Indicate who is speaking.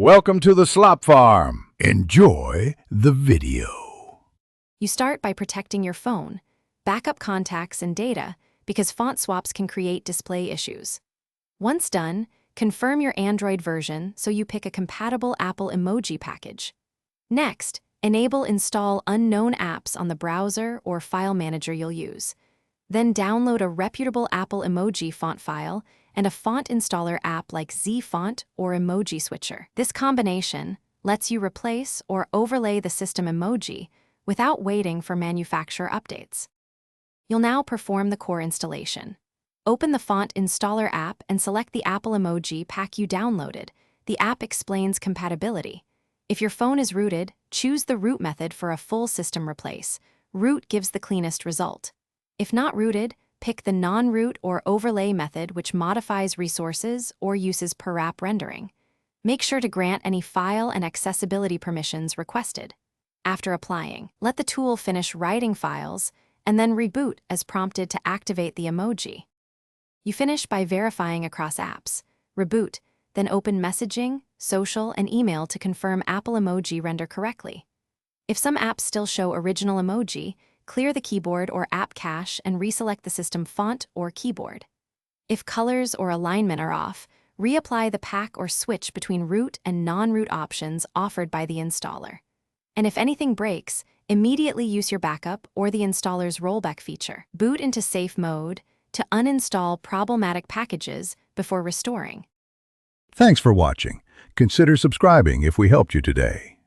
Speaker 1: Welcome to the Slop Farm. Enjoy the video.
Speaker 2: You start by protecting your phone. Backup contacts and data, because font swaps can create display issues. Once done, confirm your Android version so you pick a compatible Apple emoji package. Next, enable install unknown apps on the browser or file manager you'll use. Then download a reputable Apple emoji font file and a font installer app like ZFont or Emoji Switcher. This combination lets you replace or overlay the system emoji without waiting for manufacturer updates. You'll now perform the core installation. Open the Font Installer app and select the Apple emoji pack you downloaded. The app explains compatibility. If your phone is rooted, choose the root method for a full system replace. Root gives the cleanest result. If not rooted, pick the non-root or overlay method, which modifies resources or uses per app rendering. Make sure to grant any file and accessibility permissions requested. After applying, let the tool finish writing files and then reboot as prompted to activate the emoji. You finish by verifying across apps. Reboot, then open messaging, social, and email to confirm Apple emoji render correctly. If some apps still show original emoji, clear the keyboard or app cache and reselect the system font or keyboard. If colors or alignment are off, reapply the pack or switch between root and non-root options offered by the installer. And if anything breaks, immediately use your backup or the installer's rollback feature. Boot into safe mode to uninstall problematic packages before restoring.
Speaker 1: Thanks for watching. Consider subscribing if we helped you today.